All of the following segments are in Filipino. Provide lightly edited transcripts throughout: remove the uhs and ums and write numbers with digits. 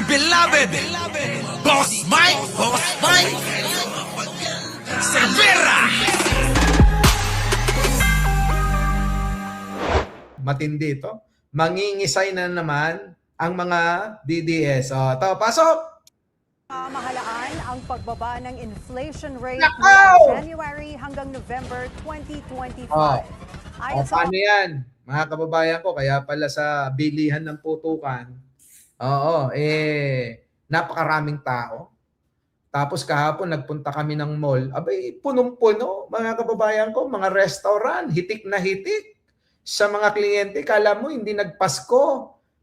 beloved, Boss Mike, Cervera. Matindi ito. Mangingisay na naman ang mga DDS. O, ito, pasok! Pamahalaan ang pagbaba ng inflation rate Nakaw! mula January hanggang November 2025. Ayon sa Paano yan? Mga kababayan ko, kaya pala sa bilihan ng putukan, napakaraming tao. Tapos kahapon nagpunta kami ng mall, abay punong-puno, mga kababayan ko, mga restaurant, hitik na hitik. Sa mga kliyente, kala mo hindi nagpasko.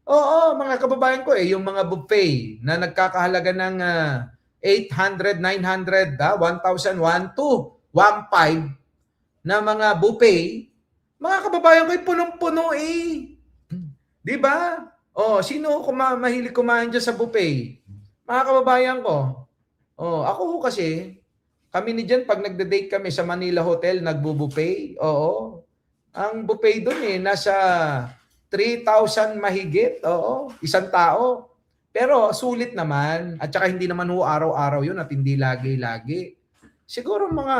Oo, mga kababayan ko, yung mga buffet na nagkakahalaga ng 800, 900, 1,000, 1,200, 1,500 na mga buffet, mga kababayan ko, punong-puno eh. Di ba? Oh, sino mahilig kumain dyan sa buffet? Mga kababayan ko. Oh, ako kasi, kami ni Jen, pag nagde-date kami sa Manila Hotel, nagbo-buffet. Oo. Ang buffet doon nasa 3,000 mahigit. Oo, isang tao. Pero sulit naman. At saka hindi naman araw-araw yun at hindi lagi-lagi. Siguro mga,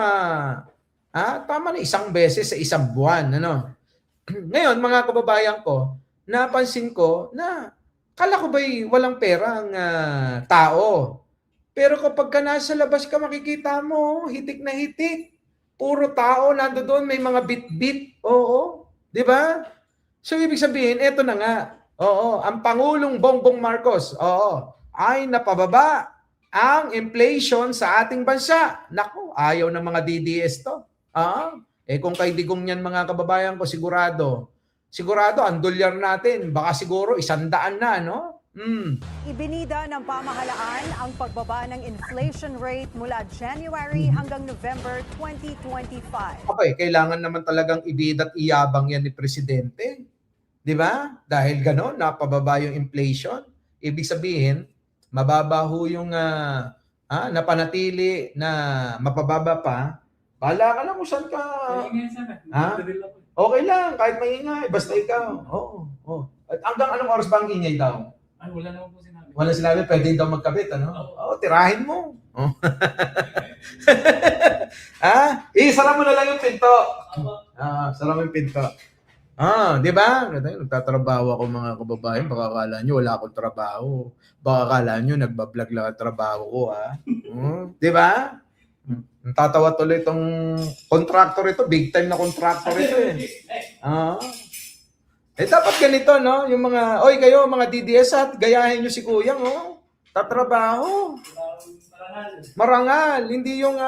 tama na isang beses sa isang buwan. Ano? Ngayon, mga kababayan ko, napansin ko na kala ko ba'y walang pera ang tao. Pero kapag ka nasa labas ka, makikita mo, hitik na hitik. Puro tao, nando doon, may mga bit-bit. Oo, di ba? So, ibig sabihin, eto na nga. Oo, ang Pangulong Bongbong Marcos, ay napababa ang inflation sa ating bansa. Naku, ayaw ng mga DDS to. Kung kay digong yan mga kababayan ko, sigurado, ang dolyar natin, baka siguro 100 na, no? ibinida ng pamahalaan ang pagbaba ng inflation rate mula January hanggang November 2025. Okay, kailangan naman talagang ibida at iyabang yan ni Presidente. Di ba? Dahil gano'n, napababa yung inflation. Ibig sabihin, mababa ho yung napanatili na mapababa pa. Bahala ka lang kung saan ka. Okay lang, kahit maingay, basta ikaw. Oo. At hanggang anong oras ba ang ingay daw? Ay, wala naman po sinabi. Wala sinabi, pwede daw magkabit, ano? Oo, tirahin mo. Sara mo na lang yung pinto. Sara mo yung pinto. Di ba? Nagtatrabaho ako mga kababayan. Baka akala nyo wala akong trabaho. Baka akala nyo nagbablog lang ang trabaho ko, Di ba? Tatawa tuloy itong contractor ito. Big time na contractor ito dapat ganito, no? Yung mga, kayo, mga DDS at gayahin nyo si Kuyang, tatrabaho. Marangal. Hindi yung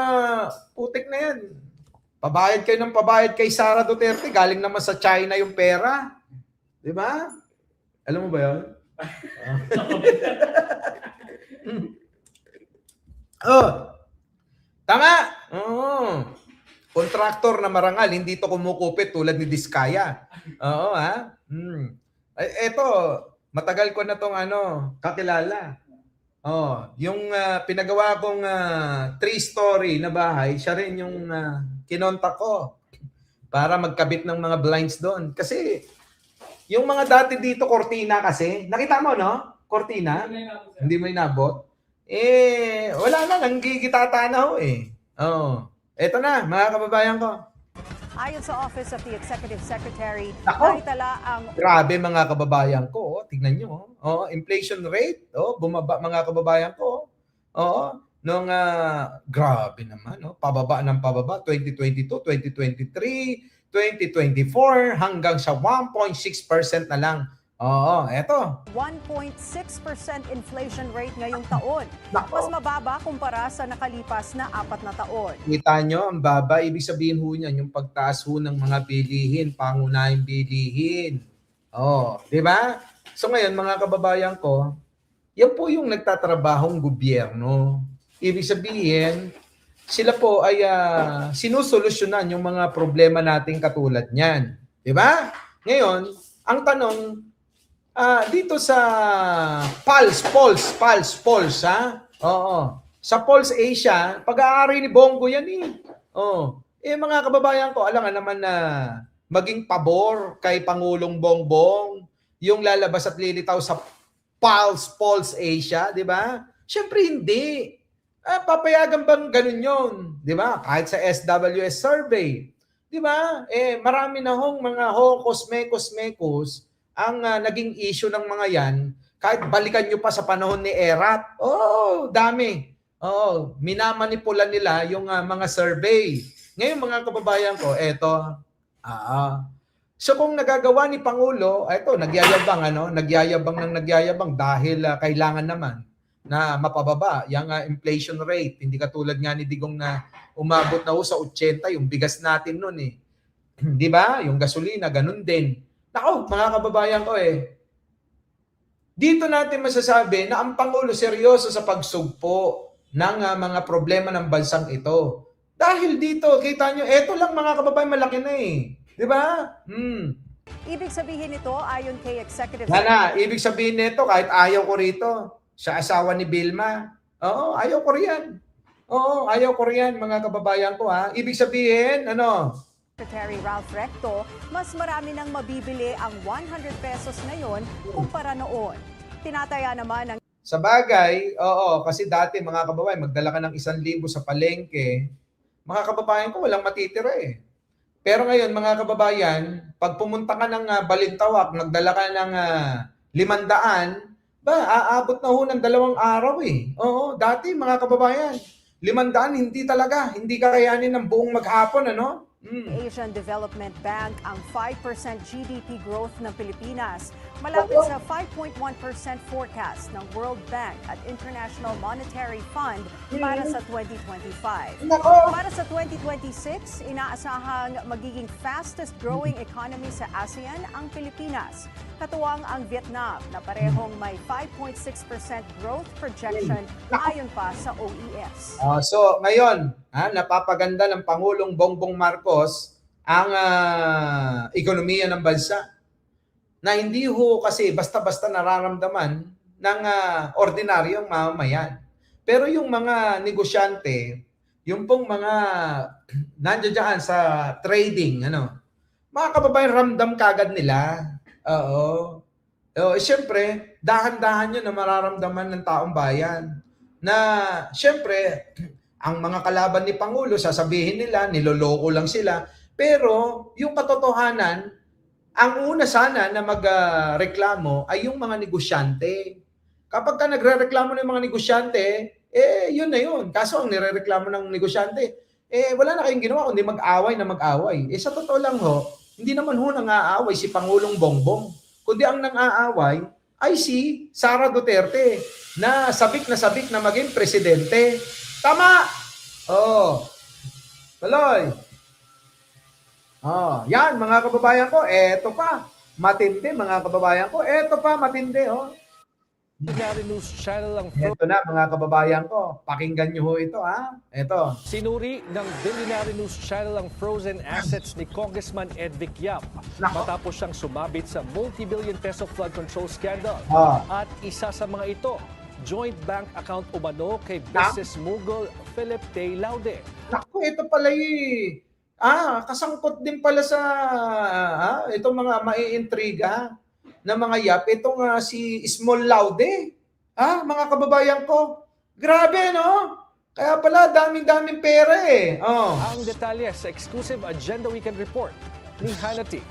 putik na yan. Pabayad kayo ng pabayad kay Sara Duterte. Galing naman sa China yung pera. Di ba? Alam mo ba yun? Tama! Kontraktor na marangal, hindi to kumukupit tulad ni Diskaya. Eto, matagal ko na tong kakilala. Yung pinagawa kong 3-story na bahay, siya rin yung kinontak ko para magkabit ng mga blinds doon. Kasi yung mga dati dito, kortina kasi, nakita mo, no? Kortina? Hindi mo inabot? Wala na, nanggigitata na ho Eto na, mga kababayan ko. Ayon sa Office of the Executive Secretary, Ako? naitala ang Grabe mga kababayan ko, tignan nyo. Inflation rate, bumaba mga kababayan ko. Grabe naman, pababa ng pababa, 2022, 2023, 2024, hanggang sa 1.6% na lang. Eto. 1.6% inflation rate ngayong taon. Mas mababa kumpara sa nakalipas na 4 na taon. Kita nyo, ang baba, ibig sabihin ho niyan, yung pagtaas ho ng mga bilihin, pangunahing bilihin. Di ba? So ngayon, mga kababayan ko, yan po yung nagtatrabahong gobyerno. Ibig sabihin, sila po ay sinusolusyonan yung mga problema nating katulad niyan. Di ba? Ngayon, ang tanong, dito sa Pulse, sa Pulse Asia, pag-aari ni Bongo yan mga kababayan ko, alam nga naman na maging pabor kay Pangulong Bongbong, yung lalabas at lilitaw sa Pulse Asia, di ba? Siyempre hindi. Papayagan bang ganun yun? Di ba? Kahit sa SWS survey. Di ba? Marami na hong mga hokos-mekos-mekos ang naging issue ng mga yan. Kahit balikan nyo pa sa panahon ni Erat. Dami. Minamanipula nila yung mga survey. Ngayon mga kababayan ko, eto. So kung nagagawa ni Pangulo, eto, nagyayabang dahil kailangan naman na mapababa yung inflation rate. Hindi katulad nga ni Digong na umabot na sa 80 yung bigas natin noon eh. 'Di ba? Yung gasolina ganun din. Nako, mga kababayan ko dito natin masasabi na ang Pangulo seryoso sa pagsugpo ng mga problema ng bansang ito. Dahil dito, kita nyo, eto lang mga kababayan, malaki na eh. 'Di ba? Ibig sabihin nito, ayon kay Executive Ibig sabihin nito, kahit ayaw ko rito, sa asawa ni Vilma, ayaw ko riyan. Ayaw ko riyan, mga kababayan ko ha. Ibig sabihin, Secretary Ralph Recto, mas marami nang mabibili ang 100 pesos ngayon kumpara noon. Tinataya naman ng Sa bagay, kasi dati mga kababayan, magdala ka ng 1,000 sa palengke, mga kababayan ko walang matitira eh. Pero ngayon mga kababayan, pag pumunta ka ng Balintawak, nagdala ka ng 500, aabot na ho ng 2 araw eh. Dati mga kababayan, 500 hindi kakayanin ng buong maghapon, Asian Development Bank ang 5% GDP growth ng Pilipinas, malapit sa 5.1% forecast ng World Bank at International Monetary Fund para sa 2025. Para sa 2026, inaasahang magiging fastest growing economy sa ASEAN ang Pilipinas. Katuwang ang Vietnam na parehong may 5.6% growth projection ayon pa sa OES. So ngayon, napapaganda ng Pangulong Bongbong Marcos ang ekonomiya ng bansa na hindi ho kasi basta-basta nararamdaman ng ordinaryong mamamayan. Pero yung mga negosyante, yung pong mga nandiyan dyan sa trading, mga kababayan ramdam kagad nila. Siyempre, dahan-dahan yun na mararamdaman ng taong bayan. Na siyempre, ang mga kalaban ni Pangulo, sasabihin nila, niloloko lang sila. Pero yung katotohanan, ang una sana na magreklamo ay yung mga negosyante. Kapag ka nagrereklamo ng mga negosyante, yun na yun. Kaso ang nirereklamo ng negosyante, wala na kayong ginawa kundi mag-away na mag-away. Sa totoo lang hindi naman nang-aaway si Pangulong Bongbong. Kundi ang nang-aaway ay si Sara Duterte na sabik na maging presidente. Tama! Tuloy. Yan mga kababayan ko, eto pa. Matindi mga kababayan ko. Eto pa, matindi. Ordinary News Channel ang Ito na mga kababayan ko. Pakinggan nyo ito Ito. sinuri ng Ordinary News Channel ang frozen assets ni Congressman Ed Yap matapos siyang sumabit sa multi-billion peso flood control scandal. At isa sa mga ito, joint bank account umano kay business mogul Philip Tay Laude. Naku, ito pala kasangkot din pala sa itong mga maiintriga na mga yap, itong si Small Laude. Mga kababayan ko, grabe Kaya pala daming pera eh. Ang detalye sa exclusive Agenda Weekend Report ni Hannity.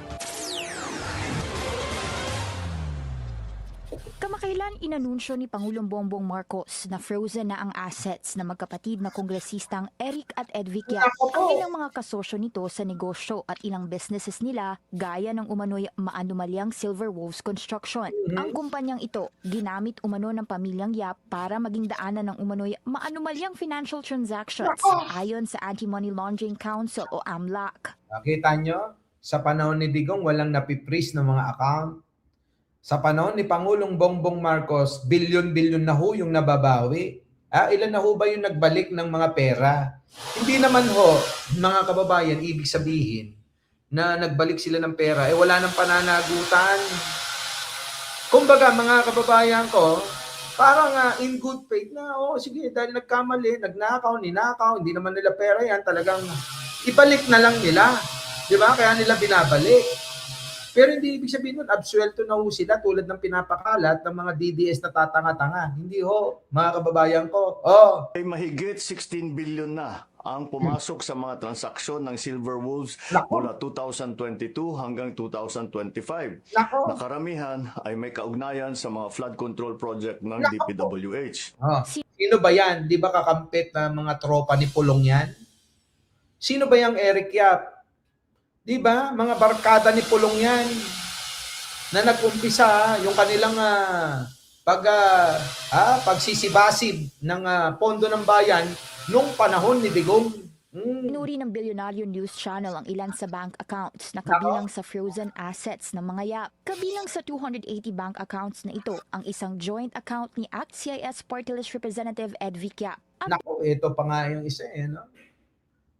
Kamakailan inanunsyo ni Pangulong Bongbong Marcos na frozen na ang assets na magkapatid na kongresistang Eric at Ed Yap, ang ilang mga kasosyo nito sa negosyo at ilang businesses nila gaya ng umano'y maanumalyang Silver Wolves Construction. Ang kumpanyang ito ginamit umano ng pamilyang Yap para maging daanan ng umano'y maanumalyang financial transactions ayon sa Anti-Money Laundering Council o AMLAC. Nakita nyo, sa panahon ni Digong walang napipris ng mga account. Sa panahon ni Pangulong Bongbong Marcos, bilyon-bilyon na ho yung nababawi. Ilan na ho ba yung nagbalik ng mga pera? Hindi naman mga kababayan, ibig sabihin na nagbalik sila ng pera, wala nang pananagutan. Kumbaga, mga kababayan ko, parang in good faith na, sige, dahil nagkamali, ninakaw, hindi naman nila pera yan, talagang ibalik na lang nila. Di ba? Kaya nila binabalik. Pero hindi ibig sabihin nun, absuelto na ho sila tulad ng pinapakalat ng mga DDS na tatanga-tanga. Hindi ho, mga kababayan ko. Oh, Ay mahigit 16 billion na ang pumasok sa mga transaksyon ng Silver Wolves Nako. mula 2022 hanggang 2025. nako. Na karamihan ay may kaugnayan sa mga flood control project ng Nako. DPWH. Oh. Sino ba yan? Di ba kakampit na mga tropa ni Pulong yan? Sino ba yung Eric Yap? Di ba? Mga barkada ni Pulong yan na nag-umpisa yung kanilang pagsisibasib ng pondo ng bayan nung panahon ni Digong. Pinuri ng Bilyonaryo News Channel ang ilan sa bank accounts na kabilang sa frozen assets ng mga Yap. Kabilang sa 280 bank accounts na ito, ang isang joint account ni ACT-CIS Party List Representative Ed Vic Yap. Nako, ito pa nga yung isa no?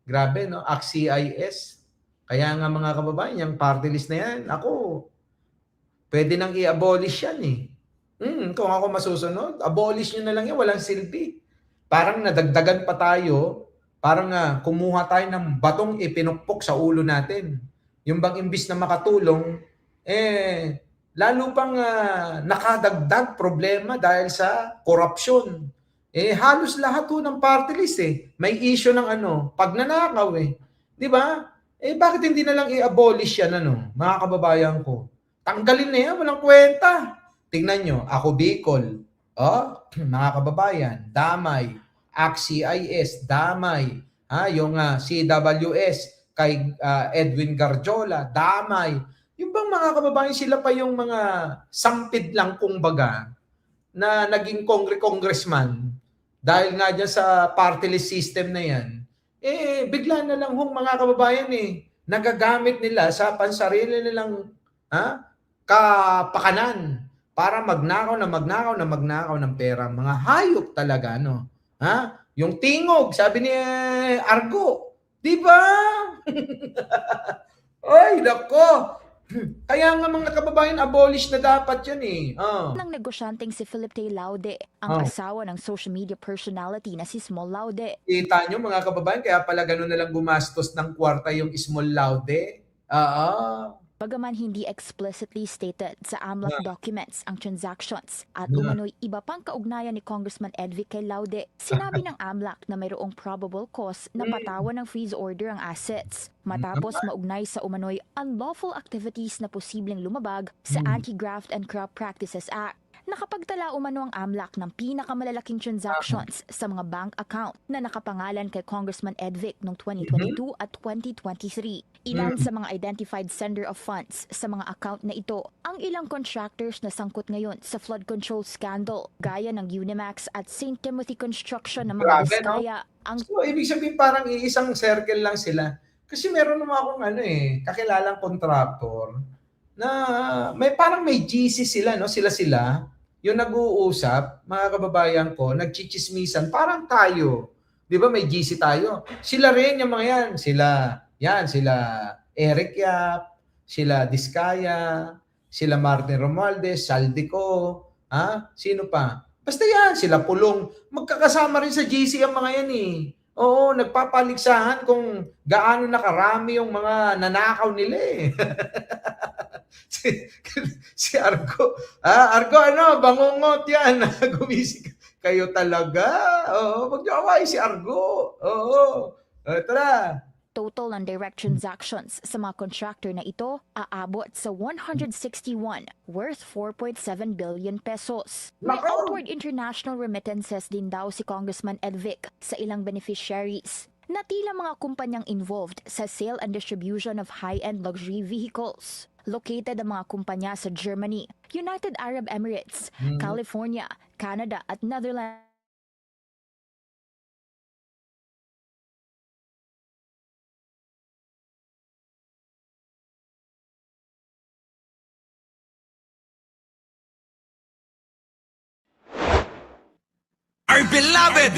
Grabe, no? ACT-CIS. Kaya nga mga kababayan, yung party list na yan, ako, pwede nang i-abolish yan eh. Kung ako masusunod, abolish nyo na lang yan, walang silbi. Parang nadagdagan pa tayo, parang kumuha tayo ng batong ipinukpok sa ulo natin. Yung bang imbis na makatulong, lalo pang nakadagdag problema dahil sa korupsyon. Halos lahat ng party list may issue ng pagnanakaw Di ba? Bakit hindi na lang i-abolish yan mga kababayan ko? Tanggalin na yan, walang kwenta. Tingnan nyo, ako Bicol, mga kababayan, damay, ACT-CIS, damay, yung CWS, kay Edwin Garjola, damay. Yung bang mga kababayan, sila pa yung mga sampid lang kumbaga na naging congressman dahil nga dyan sa party list system na yan. Bigla na lang mga kababayan nagagamit nila sa pansarili nilang kapakanan para magnakaw ng pera. Mga hayop talaga, Yung tingog, sabi ni Argo, di ba? Ay, nako. Kaya nga mga kababayan, abolish na dapat yan Nang negosyanteng si Philip Tay Laude, ang asawa ng social media personality na si Small Laude. Kita nyo mga kababayan, kaya pala gano'n na lang gumastos ng kwarta yung Small Laude. Bagaman hindi explicitly stated sa AMLAC documents ang transactions at umano'y iba pang kaugnayan ni Congressman Ed Vic kay Laude, sinabi ng AMLAC na mayroong probable cause na patawan ng freeze order ang assets matapos maugnay sa umano'y unlawful activities na posibleng lumabag sa Anti-Graft and Corrupt Practices Act. Nakapagtala umano ang AMLAC ng pinakamalalaking transactions sa mga bank account na nakapangalan kay Congressman Ed Vic noong 2022 at 2023. Ilan sa mga identified sender of funds sa mga account na ito ang ilang contractors na sangkot ngayon sa flood control scandal gaya ng Unimax at St. Timothy Construction ng mga Diskaya. So, ibig sabihin parang iisang circle lang sila. Kasi meron naman akong kakilalang contractor na may GC sila, sila. Yung nag-uusap, mga kababayan ko, nagchichismisan, parang tayo. Di ba may GC tayo? Sila rin yung mga yan. Sila Eric Yap, sila Diskaya, sila Martin Romualdez, Saldico, sino pa? Basta yan, sila Pulong. Magkakasama rin sa GC ang mga yan Oo, nagpapaligsahan kung gaano nakarami yung mga nanakaw nila si Argo. Argo, bangungot yan. Gumising kayo talaga. Mag-away si Argo. Tara. Total ng direct transactions sa mga contractor na ito aabot sa 161 worth 4.7 billion pesos. May outward international remittances din daw si Congressman Ed Vic sa ilang beneficiaries na tila mga kumpanyang involved sa sale and distribution of high-end luxury vehicles. Located ang mga kumpanya sa Germany, United Arab Emirates, California, Canada at Netherlands. Our beloved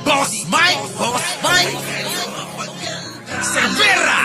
Boss Mike Cervera.